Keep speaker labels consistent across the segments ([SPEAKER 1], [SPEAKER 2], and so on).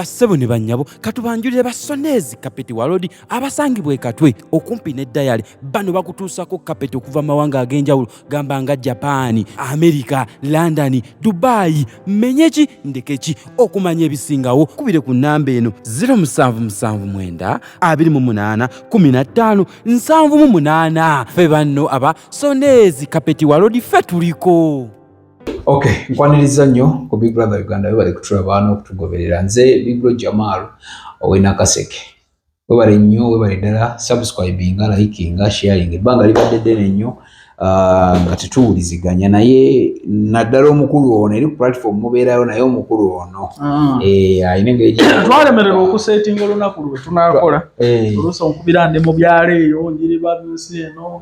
[SPEAKER 1] Bassebo ne bannyabo katubanjulire basonezi kapeti walodi abasangibwa Katwe okumpi ne Dayali bano bakutuusako kapeti okuva mawanga ag'enjawulo gamba nga Japan, America, London, Dubai, Menyeki Ndekeki okumanya ebisingawo kubire ku nnamba eno 0779 28 15 78 ffe banno aba sonezi kapeti walodi ffe tuliko.
[SPEAKER 2] Okay, nkwaniriza nnyo ku Big Brother Uganda bali kutulaba n'okutugoberera. Nze Big Bro Jamal ow'e Kaseke. Webale nnyo, webale ddala subscribinga, likinga, sharing. Ebbanga libadde ddene nnyo nga tetuwuliziganya naye naddala omukulu ono eri ku platform mubeerayo naye omukulu ono. Ayina engeri
[SPEAKER 3] twalemererwa okusetinga olunaku lwe tunaakola. Oluusi onkubira ndi mu byalo eyo njiri babiusi eno.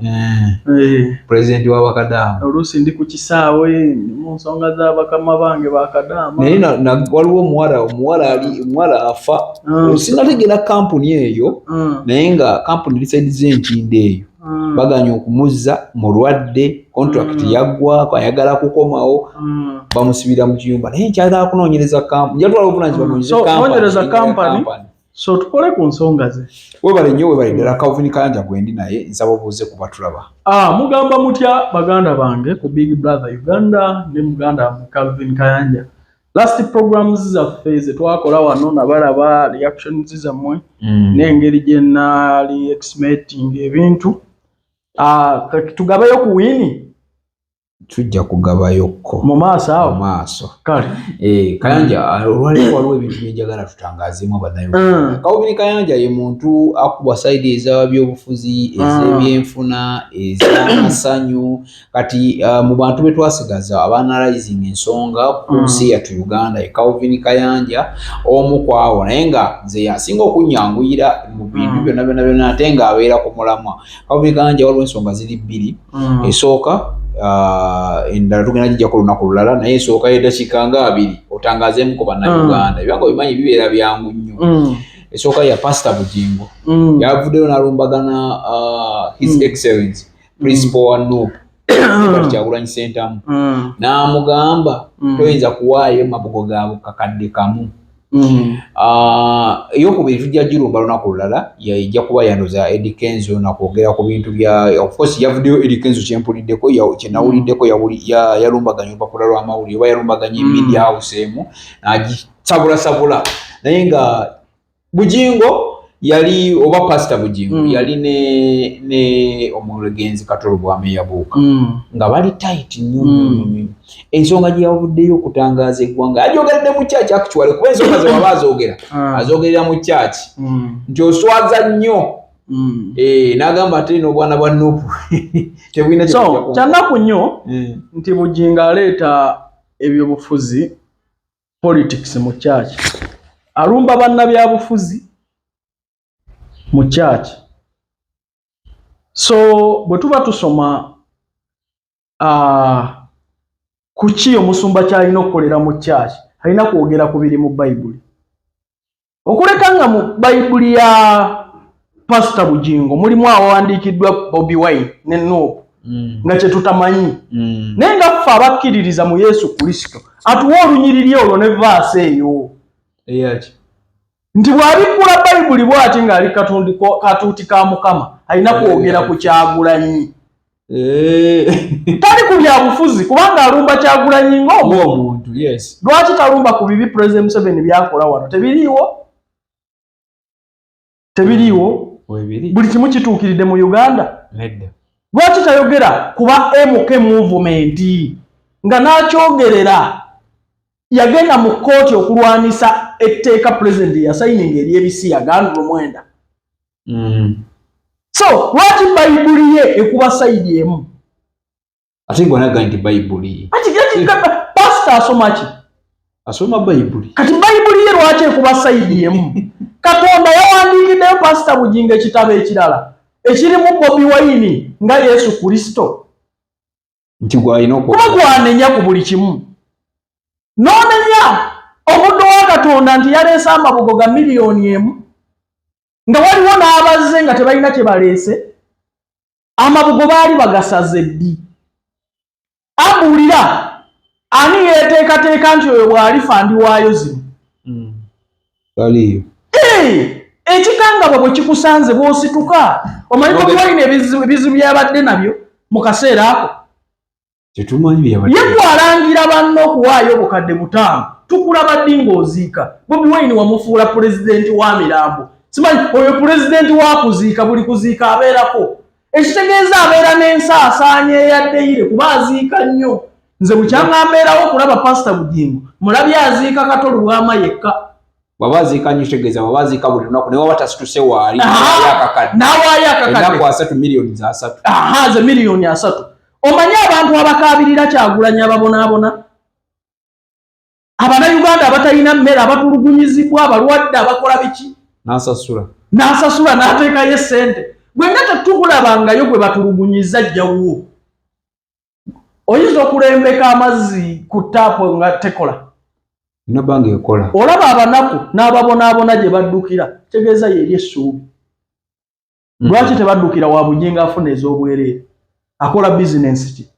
[SPEAKER 2] President w'Abakadaama.
[SPEAKER 3] Oluusi ndi ku kisaawe mu nsonga z'abakama bange bakadaama.
[SPEAKER 2] Naye waliwo omuwala afa. Sinnategeera kampuni eyo naye nga kampuni lisaidiza entindo eyo. Baganya okumuzza mulwadde contract yaggwa ayagala kukomawo bamusibira mu kiyumba naye nkyagala kunoonyereza kampuni njatwala
[SPEAKER 3] okunoonyereza kampani so tukole ku nsonga ze.
[SPEAKER 2] Webale nnyo webale ddala Calvin Kayanja gwendi naye nsaba obuuze ku batulaba.
[SPEAKER 3] Mugamba mutya baganda bange ku Big Brother Uganda ne muganda Calvin Kayanja. Last programs zaffe ze twakola wano nabalaba reactions zammwe n'engeri gye nali estimating ebintu. Tugabayo ku wini
[SPEAKER 2] tujja kugabayokko
[SPEAKER 3] mu maaso awo
[SPEAKER 2] maaso
[SPEAKER 3] kale
[SPEAKER 2] Kayanja waliwo ebintu byenjagala tutangazeemu abadayo. Calvin Kayanja ye muntu akuba side ez'ebyobufuzi ez'ebyenfuna ez'amasanyu kati mu bantu be twasigaza abanalizing ensonga ku nsi yattu Uganda ye Calvin Kayanja omu kwawo naye nga nze yasinga okunyanguyira mu bintu byonna ate nga abeera ku mulamwa. Calvin Kayanja waliwo ensonga ziri bbiri. Esooka endala tugenda gijja ku lunaku lulala naye esooka y'eddakiika nga 2 otangazeemu ku bannayuganda ebyanga bimanyi bibeera byangu nnyo. Esooka ya Pastor Bujingo yavuddeyo n'alumbagana His Excellency Principal wa Nuupu Kyagulanyi Ssentamu n'amugamba toyinza kuwaayo mabugo gaabwe kakadde kamu. Eyokubiri tujja girumba lunaku lulala yajja kuba yandoza Eddie Kenzo nakwogera ku bintu bya of course yavuddeyo Eddie Kenzo kyempuliddeko kyenawuliddeko yalumbaganya olupapula lw'amawulire oba yalumbaganya media house emu n'agisabula naye nga Bujingo yali oba Pastor Bujingo yali ne omulegenzi Katolo Bwami yabuuka nga bali tight nnyo. Ensonga gye yavuddeyo okutangaza eggwanga ajogeredde mu church actually kuba ensonga ze waba azoogera azogerera mu church nti oswaza nnyo n'agamba ate n'obwana bwa Nuupu tebulina
[SPEAKER 3] kyanaku nnyo nti Bujingo aleeta ebyobufuzi politics mu church alumba bannabyabufuzi mu church. So bwe tuba tusoma kuki omusumba kyalina okukolera mu church alina kwogera ku biri mu Bayibuli okuleka nga mu Bayibuli ya Pastor Bujingo mulimu awawandiikiddwa Bobiwine ne Nuupu nga kye tutamanyi naye nga ffe abakkiririza mu Yesu Kristo atuwa olunyiriri olwo ne vaasi eyo nti bw'abikkula Bayibuli bw'ati ng'ali katuuti ka Mukama alina kwogera ku Kyagulanyi tali ku byabufuzi kubanga alumba Kyagulanyi ng'omuntu. Lwaki talumba ku bibi President Museveni byakola wano? Tebiriiwo buli kimu kituukiridde mu Uganda. Lwaki tayogera kuba MK movement nga n'akyogerera yagenda mu kooti okulwanisa etteeka President yasayininga ery'ebisi yagandula 9. So lwaki Bayibuli ye ekuba sayidi emu?
[SPEAKER 2] Ate ng'onaga nti Bayibuli
[SPEAKER 3] Pastor asoma ki?
[SPEAKER 2] Asoma Bayibuli.
[SPEAKER 3] Kati Bayibuli ye lwaki ekuba sayidi emu? Katonda yawandiikiddeyo Pastor Bujingo ekitabo ekirala ekirimu Bobiwine nga Yesu Kristo
[SPEAKER 2] nti gwalina
[SPEAKER 3] kuba gwanenya ku buli kimu n'onenya omuddo wa Katonda nti yaleese amabugo ga miliyoni 1 nga waliwo n'abazze nga tebalina kye baleese amabugo baali bagasaze ddi. Abuulira ani yeeteekateeka nti oyo bw'alifa ndiwaayo zino
[SPEAKER 2] Taliyo.
[SPEAKER 3] Ekikangabwa bwe kikusanze bw'osituka omanyi Bobiwine ebizibu byabadde nabyo mu kaseera ako.
[SPEAKER 2] Tetumanyi byabadde.
[SPEAKER 3] Ye gwalangira banno okuwaayo obukadde 5 tukulaba ddi ng'oziika. Bobiwine wamufuula pulezidenti wa mirambo. Simanyi oyo pulezidenti wa kuziika buli kuziika abeerako. Ekitegeeza abeera n'ensaasaanya eyaddeyire kuba aziika nnyo. Nze bukyanga mbeerawo okulaba Pastor Bujingo mulabye aziika Katolo Lwama yekka.
[SPEAKER 2] Wabaziika nnyo kitegeeza wabaziika buli lunaku naye waba tasituse waali
[SPEAKER 3] n'awaayo akakadde
[SPEAKER 2] ennaku 3 miliyoni za 3.
[SPEAKER 3] Ze miliyoni 3. Omanyi abantu abakaabirira Kyagulanyi ababonaabona? Abannayuganda abatalina mmere abatulugunyizibwa abalwadde abakola biki? N'asasula n'ateekayo essente. Gwe nga tetugulabangayo gwe batulugunyiza jjawuwo. Oyinza okulembeka amazzi ku taapu nga tekola.
[SPEAKER 2] Nabange ekola.
[SPEAKER 3] Olaba abanaku n'ababonaabona gye baddukira tegeeza yeri essuubi. Lwaki tebaddukira wa Bujingo afuna ez'obwereere? Akola bizinensi ki?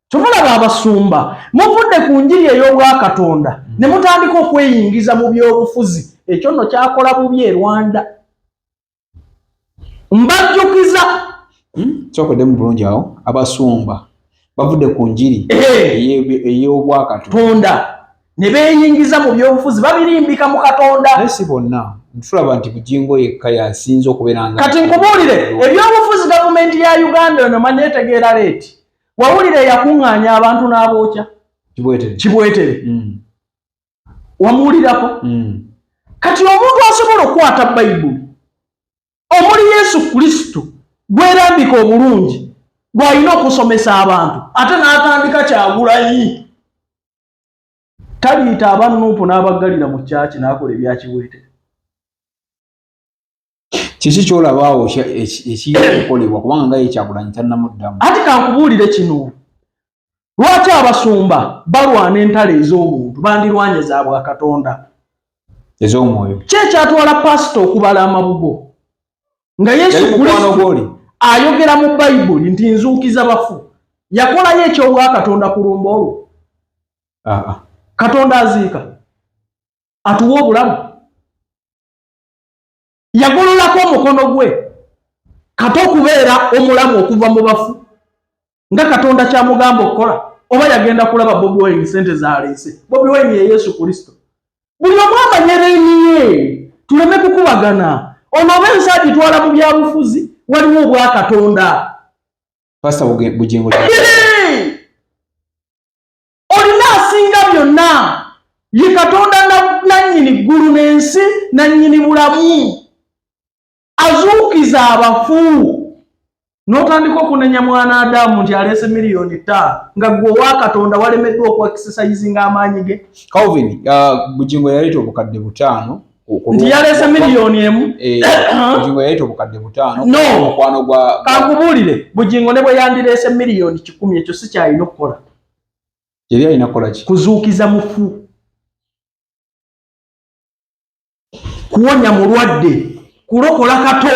[SPEAKER 3] Kyova abasumba muvudde ku njiri ey'obwakatonda ne mutandika okweyingiza mu byobufuzi. Ekyo nno kyakola bubi e Rwanda. Mbajjukiza
[SPEAKER 2] kyokodde mu bulungi awo abasumba bavudde ku njiri ey'obwakatonda
[SPEAKER 3] ne beeyingiza mu byobufuzi babirimbika mu Katonda.
[SPEAKER 2] Naye si bonna tulaba nti Bujingo yekka yasinze okubeera nga
[SPEAKER 3] kati nkubuulire ebyobufuzi gavumenti ya Uganda eno manyi etegeera leeti. Wawulire yakuŋŋaanya abantu n'abookya Kibwetere. Wamuwulirako? Kati omuntu asobola okukwata Bayibuli omuli Yesu Kristo gwerambika obulungi gw'alina okusomesa abantu ate n'atandika Kyagulanyi. Taliyita abannuupu n'abaggalira mu kyaki n'akola ebya Kibwetere.
[SPEAKER 2] Kiki kyolabaawo ekiyinza okukolebwa kubanga nga ye Kyagulanyi tannamuddamu?
[SPEAKER 3] Ati kankubuulire kino. Lwaki abasumba balwana entalo ez'obuntu bandirwanye za Bwakatonda
[SPEAKER 2] ez'omwoyo?
[SPEAKER 3] Ki ekyatwala pasito okubala amabugo nga Yesu Kristo ayogera mu Bayibuli nti nzuukiza bafu? Yakolayo eky'obwakatonda ku lumba olwo? Katonda aziika atuwa obulamu. Yagololako omukono gwe kati okubeera omulamu okuva mu bafu nga Katonda kyamugamba okukola, oba yagenda kulaba Bobiwine sente zaleese? Bobiwine ye Yesu Kristo. Buli omu amanyera eniye tuleme kukubagana. Ono oba ensi agitwala mu byabufuzi waliwo obwakatonda.
[SPEAKER 2] Pastor Bujingo
[SPEAKER 3] olina asinga byonna ye Katonda nannyini ggulu n'ensi nannyini bulamu azuukiza abafu. N'otandika okunenya mwana Adamu nti aleese miliyoni 5 nga gwe owa Katonda walemeddwa okwekisesayizinga amaanyi ge.
[SPEAKER 2] Calvin, Bujingo yaleeta obukadde 5
[SPEAKER 3] nti yaleese miliyoni 1.
[SPEAKER 2] Bujingo yaleeta obukadde 5
[SPEAKER 3] no
[SPEAKER 2] mukwano gwa
[SPEAKER 3] kankubuulire Bujingo ne bwe yandireese miliyoni 10 ekyo si kyalina okukola.
[SPEAKER 2] Yali alina kukola ki?
[SPEAKER 3] Kuzuukiza mufu, kuwonya mulwadde, kulokola kato.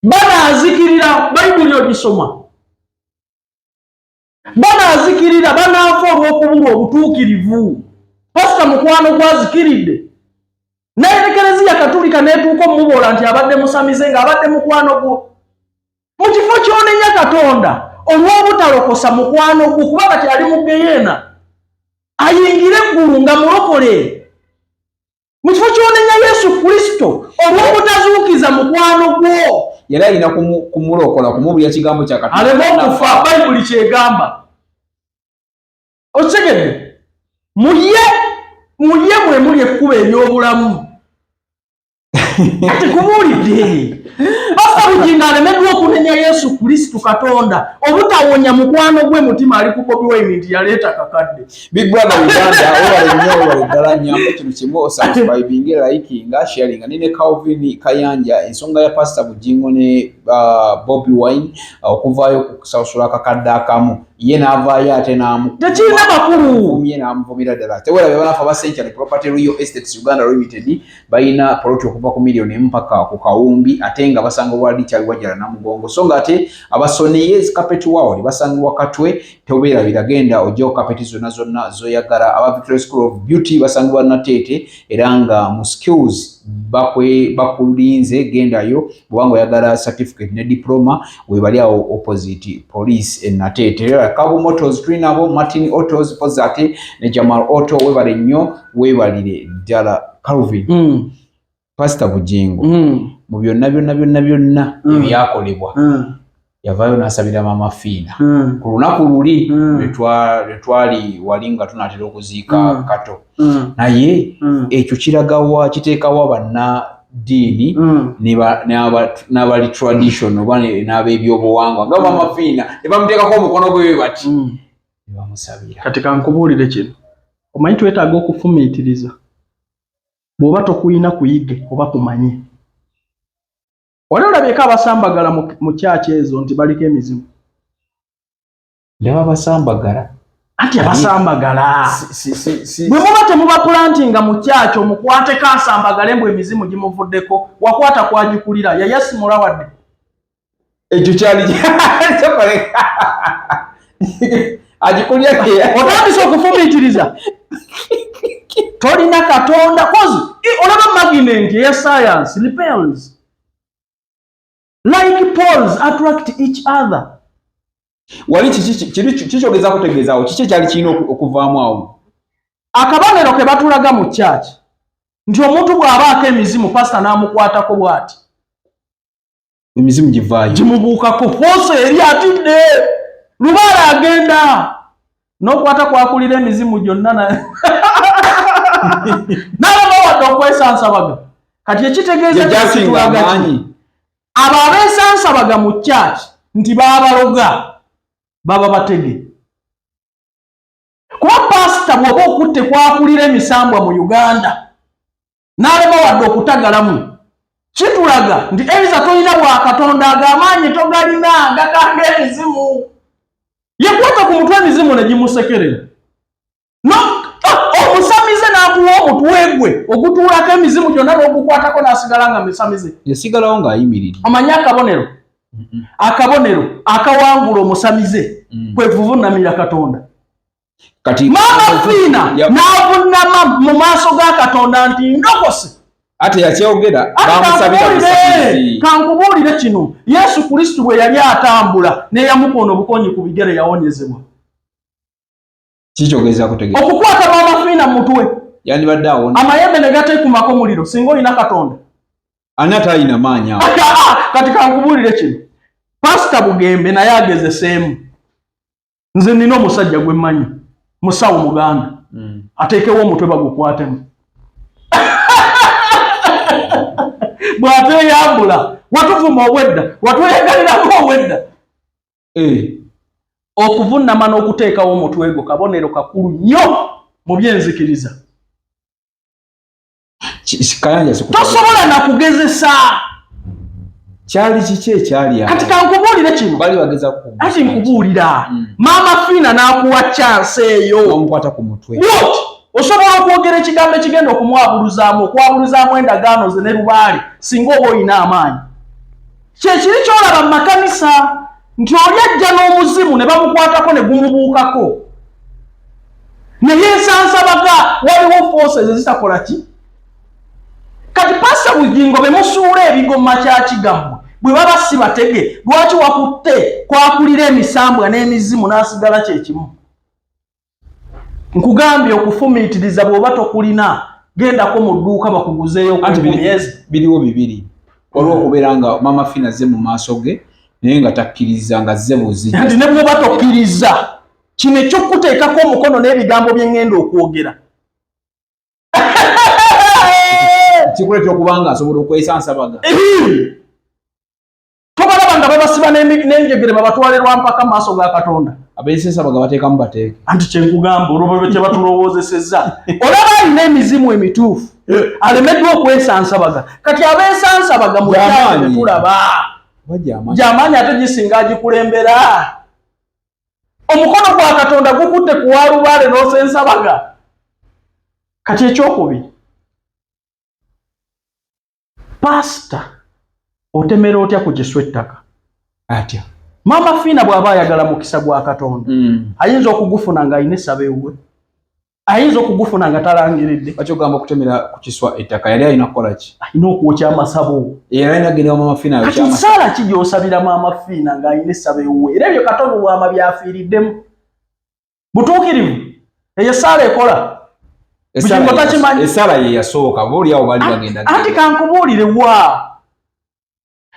[SPEAKER 3] Banaazikirira Bayibuli ogisoma. Banaazikirira banaafa olw'okubulwa obutuukirivu. Pasita mukwano gwazikiridde naye Ekereziya Katulika n'etuuka omuboola nti abadde musamize ng'abadde mukwano gwo. Mu kifo ky'onenya Katonda olw'obutalokosa mukwano gwo kuba kakyali mu Geyeena ayingire eggulu nga mulokole. Mu kifo ky'onenya Yesu Kristo olw'obutazuukiza mukwano gwo.
[SPEAKER 2] Yali alina kumulokola kumubulya kigambo kya Katonda
[SPEAKER 3] aleme okufa. Bayibuli kyegamba. Okitegedde? Muye mwe muli ekkuba ery'obulamu. Ati kubuulidde Pastor Bujingo alemeddwa okunenya Yesu Kristo Katonda obutawonya mukwano gwe mutima ali ku Bobiwine nti yaleeta kakadde.
[SPEAKER 2] Big Brother Uganda wale ddala nyambo kino kimu osubscribing, liking, sharing. Nine Calvin Kayanja ensonga ya Pastor Bujingo ne Bobiwine okuvaayo ku kusasula kakadde akamu ye n'avaayo ate
[SPEAKER 3] tekirina makulu
[SPEAKER 2] n'amuvumira ddala tewera bebanafa ba Century Property Real Estates Uganda Limited balina poloti okuva ku million mpaka ku kawumbi ate nga basanga wali kyali wajjala Namugongo so nga ate abasoneyezi carpet world basangibwa Katwe teobeera biragenda ojjo carpet zonna zoyagala aba Victoria School of Beauty basangibwa Nateete era nga mu skills bakulinze gendayo bwanga oyagala certificate ne diploma webali awo opposite police en Nateete Kabu Motors Trinabo Martin Autos Pozate ne Jamal Auto webale nnyo webalire ddala Calvin Pastor Bujingo mu byonna ebyakolebwa yavaayo n'asabira Mama Fina ku lunaku luli lwetwali wali nga tunatera okuziika Kato naye ekyo kiragawa kiteekawo bannaddiini n'abali tradition oba n'ab'ebyobuwangwa nga Mama Fina ne bamuteekako omukono gwe bati ne bamusabira.
[SPEAKER 3] Kati kankubuulire kino omanyi twetaaga okufumiitiriza bw'oba tokuyina kuyige oba kumanye. Wali olabyeko abasambagala mu kyaki ezo nti baliko emizimu?
[SPEAKER 2] Leba basambagala
[SPEAKER 3] anti abasambagala bwe muba temuba plantinga mu kyaki omukwateko asambagale mbwe emizimu gimuvuddeko wakwata kwagikulira yayasimula wadde
[SPEAKER 2] ekyo kyali agikulira
[SPEAKER 3] otandise okufumiitiriza tolina Katonda kozi olaba magnet eya science repels like poles attract each other.
[SPEAKER 2] Wali kikyogeza kutegeezaawo kiki kyali kirina okuvaamu awo
[SPEAKER 3] akabonero ke batulaga mu kyaki nti omuntu bw'abaako emizimu pasita n'amukwatako bw'ati
[SPEAKER 2] emizimu givaayo
[SPEAKER 3] gimubuukako foosi eri atidde lubaala agenda n'okwata kwakulira emizimu gyonna n'alaba wadde okwesansabaga kati ekitegeeza kitulaga abo abeesansabaga mu kyaki nti baabaloga baba batege kuba pasita bw'oba okutte kwakulira emisambwa mu Uganda n'alaba wadde okutagalamu kitulaga nti ebiza tolina bwa Katonda ag'amaanyi togalina gakanga emizimu yekwata ku mutwe emizimu ne gimusekerera omusamize n'akuwa omutwe gwe ogutuulako emizimu gyonna n'ogukwatako n'asigala nga misamize
[SPEAKER 2] yasigalawo ng'ayimiridde.
[SPEAKER 3] Omanyi akabonero akawangula omusamize kwe kuvunamira Katonda.
[SPEAKER 2] Kati
[SPEAKER 3] Mama Fina n'avunama mu maaso ga Katonda nti ndokose
[SPEAKER 2] ate yakyogera bamusabira busamizi.
[SPEAKER 3] Kankubuulire kino Yesu Kristo bwe yali atambula ne yamukoona obukonyi ku bigere yawonyezebwa.
[SPEAKER 2] Kikyogeza kutegeeza
[SPEAKER 3] okukwata Mama Fina mu mutwe
[SPEAKER 2] yandibadde awona
[SPEAKER 3] amayembe ne gateekumako muliro singa olina Katonda
[SPEAKER 2] ani atalina maanyi awo.
[SPEAKER 3] Kati kankubuulire kino Pasita Bugembe naye agezeseemu nze nina omusajja gwe mmanyi musawo Muganda ateekewo omutwe bagukwatemu bw'ateeyambula watuvuma obwedda watweyagaliramu obwedda okuvunama n'okuteekawo omutwe gwo kabonero kakulu nnyo mu byenzikiriza.
[SPEAKER 2] Kayanja
[SPEAKER 3] tosobola nakugezesa
[SPEAKER 2] kyali kiki ekyali
[SPEAKER 3] kati kankubuulire kino
[SPEAKER 2] bali bageza
[SPEAKER 3] ati nkubuulira Mama Fina n'akuwa chance eyo
[SPEAKER 2] omukwata ku mutwe
[SPEAKER 3] osobola okwogera ekigambo ekigenda okwabuluzaamu endagaano ze ne lubaale singa oba olina amaanyi. Kyekiri kyolaba mu makanisa nti oli ajja n'omuzimu ne bamukwatako ne gumubuukako ne yeesansabaga waliwo forces ezitakola ki. Kati Pastor Bujingo be musuula ebigoma kya kigammwe bwe baba si batege lwaki wakutte kwakulira emisambwa n'emizimu n'asigala kyekimu. Nkugambye okufumiitiriza bw'oba tokulina gendako mu dduuka bakuguzeeyo ku myezi.
[SPEAKER 2] Biriwo bibiri waliwo okubeera nga Mama Fina ze mu maaso ge naye nga takkiriza nga ze buzijja
[SPEAKER 3] nti ne bw'oba tokkiriza kino ekyokuteekako omukono n'ebigambo bye ŋŋenda okwogera
[SPEAKER 2] kikuleeta okuba nga asobola okwesansabaga.
[SPEAKER 3] Tobalaba nga babasiba n'enjegere babatwale lwampaka mu maaso ga Katonda.
[SPEAKER 2] Abeesansabaga bateekamu bateeke.
[SPEAKER 3] Anti kyenkugamba olwo kye batulowoozesezza. Olaba alina emizimu emituufu alemeddwa okwesansabaga. Kati abeesansabaga mu kyalo tulaba gy'amaanyi ate gisinga agikulembera. omukono gwa Katonda gukutte ku Walubaale n'osensabaga. Kati ekyokubiri, pastor otemera otya ku giswa ettaka
[SPEAKER 2] atya
[SPEAKER 3] Mama Fina bw'aba ayagala mukisa gwa Katonda ayinza okugufuna ng'ayina essaba ewuwe, ayinza okugufuna nga talangiridde.
[SPEAKER 2] Bakyogamba kutemera ku kiswa ettaka, yali alina kukola ki?
[SPEAKER 3] Alina okwokya amasabo.
[SPEAKER 2] Era alina agenda Mama Fina
[SPEAKER 3] kati nsaala ki gy'osabira Mama Fina ng'ayina essaba ewuwe? Era ebyo Katonda bw'ama byafiiriddemu. Butuukirivu eyoessaala ekola. Bujingo takimanyi.
[SPEAKER 2] Essala ye yasooka boli awo bali bagenda.
[SPEAKER 3] Anti kankubuulire wa.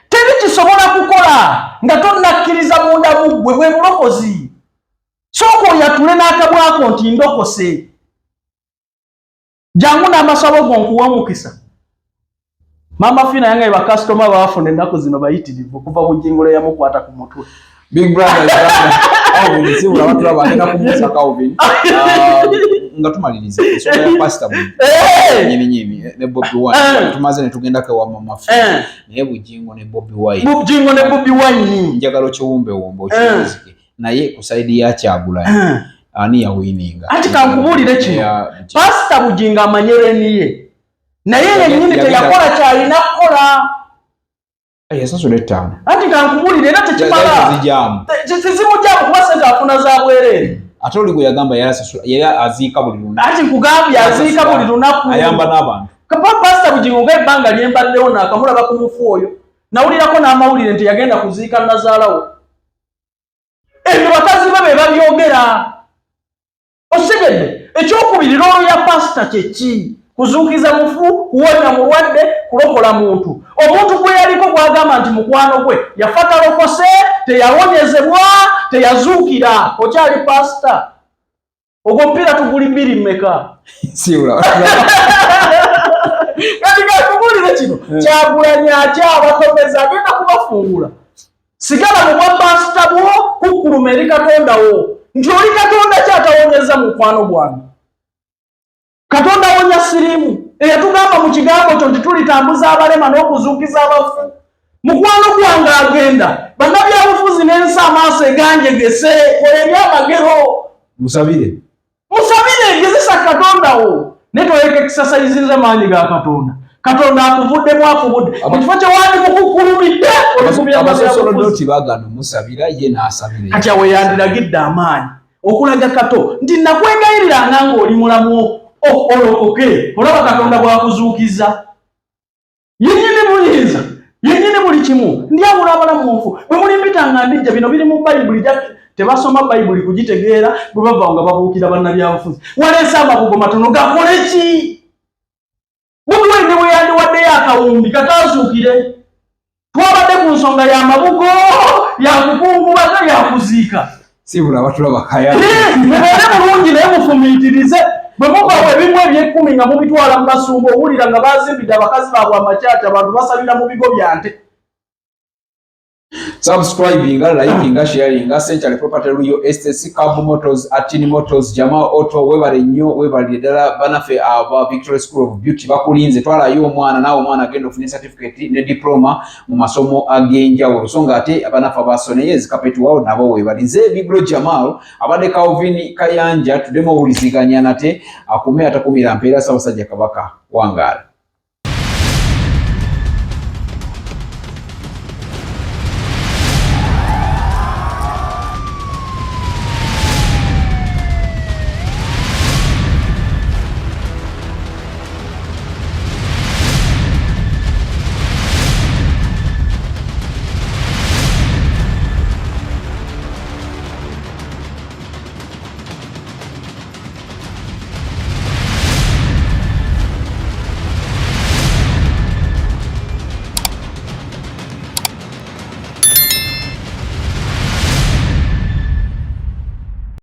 [SPEAKER 3] Teri kisobola kukola nga tonnakkiriza munda muggwe bwe bulokozi. Sooka oyatule n'akabwako nti ndokose. Jangu n'amasabo go nkuwa mukisa. Mama Fina yange bakasitoma baafuna ennaku zino bayitirivu kuva Bujingo lwe yamukwata ku mutwe.
[SPEAKER 2] Big brother Calvin sibula watu laba agenda kumusa Calvin nga tumaliriza ensonga ya pastor nyimi ne Bobiwine tumaze ne tugenda ka wa Mama Fina naye Bujingo ne Bobiwine njagalo kiwumbe wombo kizike naye ku side ya Kyagula ani ya wininga. Ati
[SPEAKER 3] kankubuulire kino pastor Bujingo amanyere niye naye yennyini teyakola kyalina kukola.
[SPEAKER 2] Yasasula ettaano.
[SPEAKER 3] Ati kankubuulire era tekimala. Tezimujjamu kuba sente afuna za bwereere.
[SPEAKER 2] Ate oli gwe yagamba yali aziika buli lunaku.
[SPEAKER 3] Ati nkugambye aziika buli lunaku.
[SPEAKER 2] Ayamba n'abantu.
[SPEAKER 3] Kapa pastor Bujingo ng'ebbanga lyembaddewo naakamulaba ku mufu oyo. Nawulirako n'amawulire nti yagenda kuziika nazaalawo. Ebyo bakazi be babyogera. Osigedde ekyokubiri roho ya pastor kye ki? Kuzuukiza mufu, kuwonya mulwadde, kulokola muntu. Omuntu gwe yaliko gwagamba nti mukwano gwe yafa talokose, teyawonyezebwa, teyazuukira. Okyali pastor. Ogwo mpira tuguli 2 mmeka?
[SPEAKER 2] Sibula.
[SPEAKER 3] Kati kakubulire kino Kyagulanyi akyabatomeza agenda kubafungula. Sigala mu bwa pastor bwo kukuluma eri Katonda wo. Nti oli Katonda kyatawonyeza mukwano gwange. Katonda wonya sirimu. Eyatugamba mu kigambo kyo nti tulitambuza abalema n'okuzuukiza abafu. Mukwano gwange agenda. Bannabyabufuzi n'ensi amaaso eganjegese kola ebyamagero.
[SPEAKER 2] Musabire
[SPEAKER 3] egezesa Katonda wo. Ne toyeka exercise maanyi ga Katonda. Katonda akuvudde. Mu kifo kye wandi mukukulumidde.
[SPEAKER 2] Abasosolodoti bagano musabira ye n'asabire.
[SPEAKER 3] Kati awe yandiragidde amaanyi. Okulaga Kato nti nakwegayirira nga oli mulamu olokoke olaba Katonda bwakuzuukiza. Yennyini muyinza, yennyini buli kimu ndyawula abalamu nfu. Bwe mulimpitanga ndijja bino biri mu Bayibuli tebasoma Bayibuli kugitegeera bwe bava nga babuukira bannabyabufuzi. Waleese amabugo matono gakole ki? Bobiwine bwe yandiwaddeyo akawumbi kataazuukire. Twabadde ku nsonga ya mabugo, ya kukungubaga, ya kuziika.
[SPEAKER 2] Sibula batulaba Kayanja.
[SPEAKER 3] Mubeere bulungi naye mufumiitirize. Bwe mubawa ebimu eby'ekkumi nga mubitwala mu kasumba owulira nga bazimbidde abakazi baabwe amakyaki abantu basabira mu bigo bya nte.
[SPEAKER 2] Subscribing, liking, sharing, Central Property Real Estate, Cabo Motors, Atini Motors, Jamal Auto, webale nnyo, webale ddala banafe aba Victoria School of Beauty bakulinze twalayo omwana nawe omwana agenda ofune certificate ne diploma mu masomo ag'enjawulo. So nga ate abanafe abasomye ezikapeti wawo nabo webalinze. Biglo Jamal abadde Calvin Kayanja tuddemu owuliziganya nate akume atakumira mpeera Ssaabasajja Kabaka wangaala.